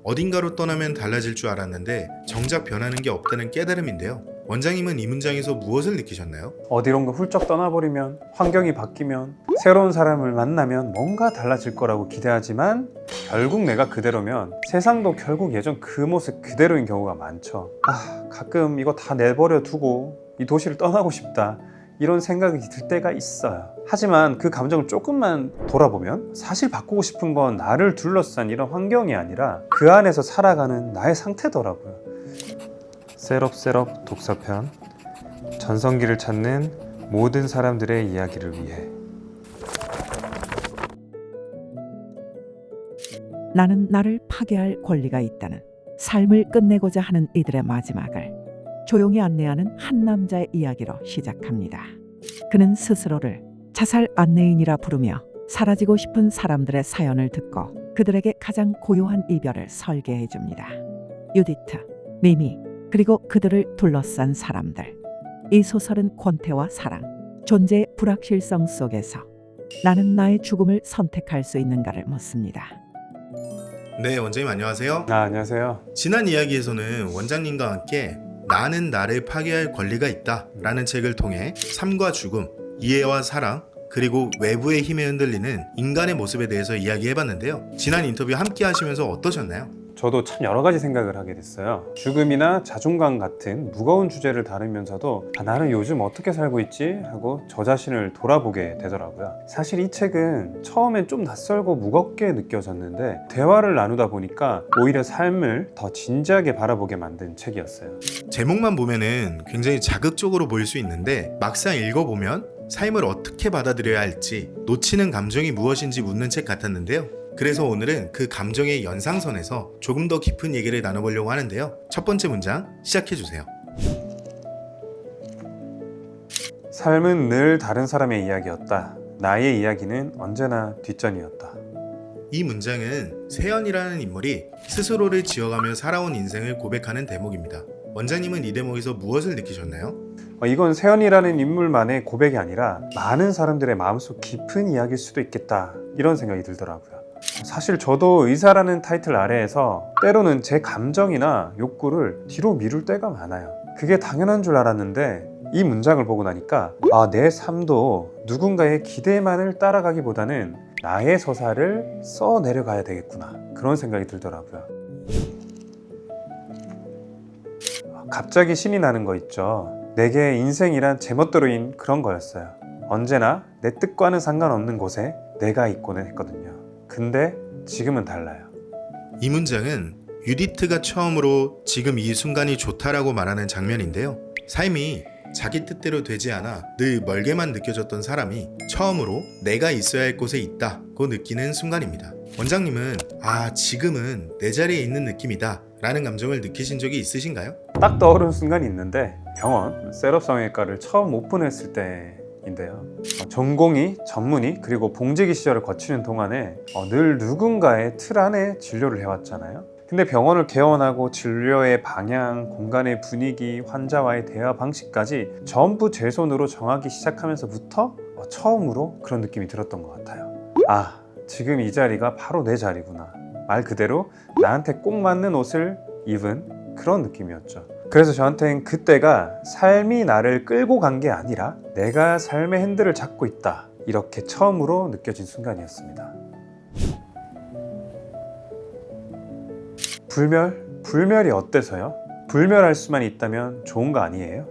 어딘가로 떠나면 달라질 줄 알았는데 정작 변하는 게 없다는 깨달음인데요. 원장님은 이 문장에서 무엇을 느끼셨나요? 어디론가 훌쩍 떠나버리면, 환경이 바뀌면, 새로운 사람을 만나면 뭔가 달라질 거라고 기대하지만 결국 내가 그대로면 세상도 결국 예전 그 모습 그대로인 경우가 많죠. 가끔 이거 다 내버려 두고 이 도시를 떠나고 싶다, 이런 생각이 들 때가 있어요. 하지만 그 감정을 조금만 돌아보면 사실 바꾸고 싶은 건 나를 둘러싼 이런 환경이 아니라 그 안에서 살아가는 나의 상태더라고요. 셋업 독서편, 전성기를 찾는 모든 사람들의 이야기를 위해. 나는 나를 파괴할 권리가 있다는 삶을 끝내고자 하는 이들의 마지막을 조용히 안내하는 한 남자의 이야기로 시작합니다. 그는 스스로를 자살 안내인이라 부르며 사라지고 싶은 사람들의 사연을 듣고 그들에게 가장 고요한 이별을 설계해 줍니다. 유디트, 미미, 그리고 그들을 둘러싼 사람들. 이 소설은 권태와 사랑, 존재의 불확실성 속에서 나는 나의 죽음을 선택할 수 있는가를 묻습니다. 네, 원장님 안녕하세요. 안녕하세요. 지난 이야기에서는 원장님과 함께 나는 나를 파괴할 권리가 있다 라는 책을 통해 삶과 죽음, 이해와 사랑, 그리고 외부의 힘에 흔들리는 인간의 모습에 대해서 이야기해봤는데요. 지난 인터뷰 함께 하시면서 어떠셨나요? 저도 참 여러 가지 생각을 하게 됐어요. 죽음이나 자존감 같은 무거운 주제를 다루면서도 나는 요즘 어떻게 살고 있지? 하고 저 자신을 돌아보게 되더라고요. 사실 이 책은 처음엔 좀 낯설고 무겁게 느껴졌는데 대화를 나누다 보니까 오히려 삶을 더 진지하게 바라보게 만든 책이었어요. 제목만 보면은 굉장히 자극적으로 보일 수 있는데 막상 읽어보면 삶을 어떻게 받아들여야 할지, 놓치는 감정이 무엇인지 묻는 책 같았는데요. 그래서 오늘은 그 감정의 연상선에서 조금 더 깊은 얘기를 나눠보려고 하는데요. 첫 번째 문장 시작해주세요. 삶은 늘 다른 사람의 이야기였다. 나의 이야기는 언제나 뒷전이었다. 이 문장은 세연이라는 인물이 스스로를 지어가며 살아온 인생을 고백하는 대목입니다. 원장님은 이 대목에서 무엇을 느끼셨나요? 이건 세연이라는 인물만의 고백이 아니라 많은 사람들의 마음속 깊은 이야기일 수도 있겠다, 이런 생각이 들더라고요. 사실 저도 의사라는 타이틀 아래에서 때로는 제 감정이나 욕구를 뒤로 미룰 때가 많아요. 그게 당연한 줄 알았는데 이 문장을 보고 나니까 내 삶도 누군가의 기대만을 따라가기보다는 나의 서사를 써 내려가야 되겠구나, 그런 생각이 들더라고요. 갑자기 신이 나는 거 있죠. 내게 인생이란 제멋대로인 그런 거였어요. 언제나 내 뜻과는 상관없는 곳에 내가 있고는 했거든요. 근데 지금은 달라요. 이 문장은 유디트가 처음으로 지금 이 순간이 좋다라고 말하는 장면인데요. 삶이 자기 뜻대로 되지 않아 늘 멀게만 느껴졌던 사람이 처음으로 내가 있어야 할 곳에 있다고 느끼는 순간입니다. 원장님은 지금은 내 자리에 있는 느낌이다 라는 감정을 느끼신 적이 있으신가요? 딱 떠오르는 순간이 있는데 병원 셋업 성형외과를 처음 오픈했을 때인데요. 전공의, 전문의, 그리고 봉제기 시절을 거치는 동안에 늘 누군가의 틀 안에 진료를 해왔잖아요. 근데 병원을 개원하고 진료의 방향, 공간의 분위기, 환자와의 대화 방식까지 전부 제 손으로 정하기 시작하면서부터 처음으로 그런 느낌이 들었던 것 같아요. 지금 이 자리가 바로 내 자리구나. 말 그대로 나한테 꼭 맞는 옷을 입은 그런 느낌이었죠. 그래서 저한테는 그때가 삶이 나를 끌고 간 게 아니라 내가 삶의 핸들을 잡고 있다, 이렇게 처음으로 느껴진 순간이었습니다. 불멸이 어때서요? 불멸할 수만 있다면 좋은 거 아니에요?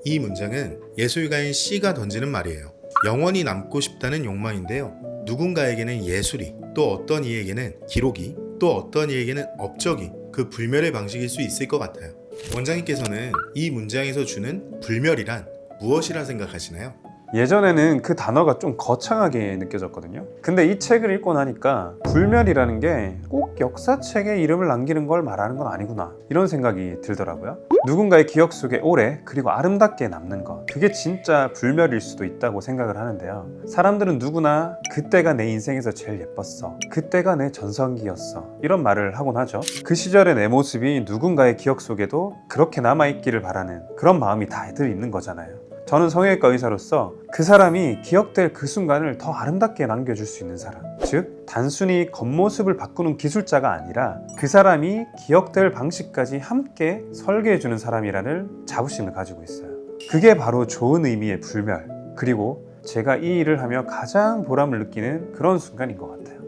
이 문장은 예술가인 C가 던지는 말이에요. 영원히 남고 싶다는 욕망인데요. 누군가에게는 예술이, 또 어떤 이에게는 기록이, 또 어떤 이에게는 업적이 그 불멸의 방식일 수 있을 것 같아요. 원장님께서는 이 문장에서 주는 불멸이란 무엇이라 생각하시나요? 예전에는 그 단어가 좀 거창하게 느껴졌거든요. 근데 이 책을 읽고 나니까 불멸이라는 게 꼭 역사책에 이름을 남기는 걸 말하는 건 아니구나, 이런 생각이 들더라고요. 누군가의 기억 속에 오래 그리고 아름답게 남는 것, 그게 진짜 불멸일 수도 있다고 생각을 하는데요. 사람들은 누구나 그때가 내 인생에서 제일 예뻤어, 그때가 내 전성기였어, 이런 말을 하곤 하죠. 그 시절의 내 모습이 누군가의 기억 속에도 그렇게 남아있기를 바라는 그런 마음이 다들 있는 거잖아요. 저는 성형외과 의사로서 그 사람이 기억될 그 순간을 더 아름답게 남겨줄 수 있는 사람, 즉 단순히 겉모습을 바꾸는 기술자가 아니라 그 사람이 기억될 방식까지 함께 설계해주는 사람이라는 자부심을 가지고 있어요. 그게 바로 좋은 의미의 불멸, 그리고 제가 이 일을 하며 가장 보람을 느끼는 그런 순간인 것 같아요.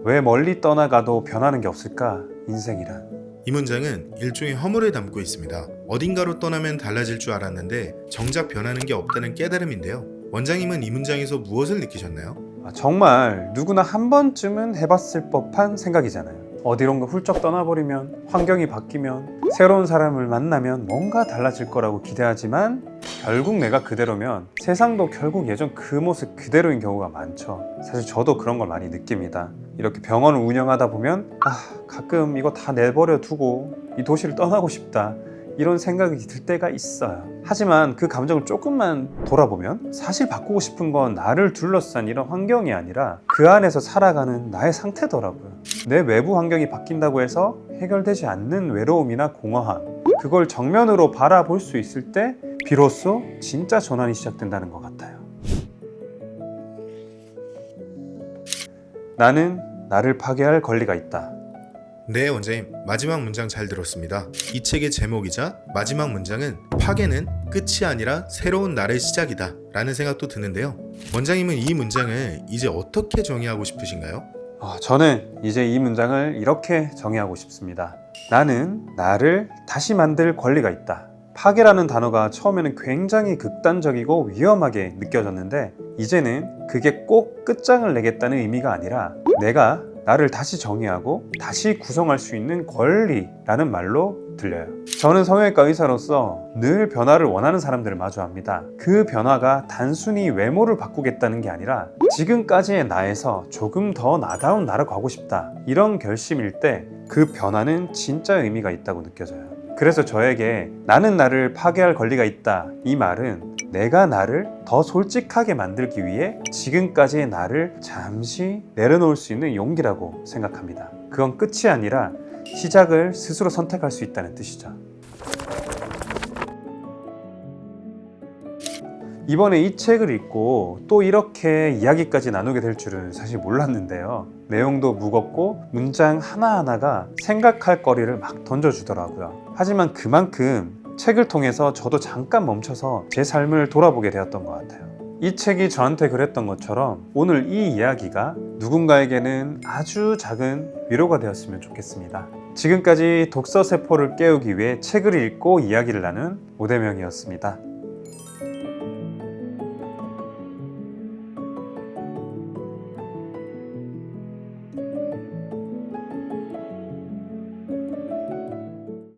왜 멀리 떠나가도 변하는 게 없을까? 인생이란. 이 문장은 일종의 허물을 담고 있습니다. 어딘가로 떠나면 달라질 줄 알았는데 정작 변하는 게 없다는 깨달음인데요. 원장님은 이 문장에서 무엇을 느끼셨나요? 정말 누구나 한 번쯤은 해봤을 법한 생각이잖아요. 어디론가 훌쩍 떠나버리면, 환경이 바뀌면, 새로운 사람을 만나면 뭔가 달라질 거라고 기대하지만 결국 내가 그대로면 세상도 결국 예전 그 모습 그대로인 경우가 많죠. 사실 저도 그런 걸 많이 느낍니다. 이렇게 병원을 운영하다 보면 가끔 이거 다 내버려 두고 이 도시를 떠나고 싶다, 이런 생각이 들 때가 있어요. 하지만 그 감정을 조금만 돌아보면 사실 바꾸고 싶은 건 나를 둘러싼 이런 환경이 아니라 그 안에서 살아가는 나의 상태더라고요. 내 외부 환경이 바뀐다고 해서 해결되지 않는 외로움이나 공허함, 그걸 정면으로 바라볼 수 있을 때 비로소 진짜 전환이 시작된다는 것 같아요. 나는 나를 파괴할 권리가 있다. 네, 원장님. 마지막 문장 잘 들었습니다. 이 책의 제목이자 마지막 문장은 파괴는 끝이 아니라 새로운 나의 시작이다 라는 생각도 드는데요. 원장님은 이 문장을 이제 어떻게 정의하고 싶으신가요? 저는 이제 이 문장을 이렇게 정의하고 싶습니다. 나는 나를 다시 만들 권리가 있다. 파괴라는 단어가 처음에는 굉장히 극단적이고 위험하게 느껴졌는데 이제는 그게 꼭 끝장을 내겠다는 의미가 아니라 내가 나를 다시 정의하고 다시 구성할 수 있는 권리라는 말로 들려요. 저는 성형외과 의사로서 늘 변화를 원하는 사람들을 마주합니다. 그 변화가 단순히 외모를 바꾸겠다는 게 아니라 지금까지의 나에서 조금 더 나다운 나로 가고 싶다, 이런 결심일 때 그 변화는 진짜 의미가 있다고 느껴져요. 그래서 저에게 나는 나를 파괴할 권리가 있다, 이 말은 내가 나를 더 솔직하게 만들기 위해 지금까지의 나를 잠시 내려놓을 수 있는 용기라고 생각합니다. 그건 끝이 아니라 시작을 스스로 선택할 수 있다는 뜻이죠. 이번에 이 책을 읽고 또 이렇게 이야기까지 나누게 될 줄은 사실 몰랐는데요. 내용도 무겁고 문장 하나하나가 생각할 거리를 막 던져주더라고요. 하지만 그만큼 책을 통해서 저도 잠깐 멈춰서 제 삶을 돌아보게 되었던 것 같아요. 이 책이 저한테 그랬던 것처럼 오늘 이 이야기가 누군가에게는 아주 작은 위로가 되었으면 좋겠습니다. 지금까지 독서 세포를 깨우기 위해 책을 읽고 이야기를 나눈 오대명이었습니다.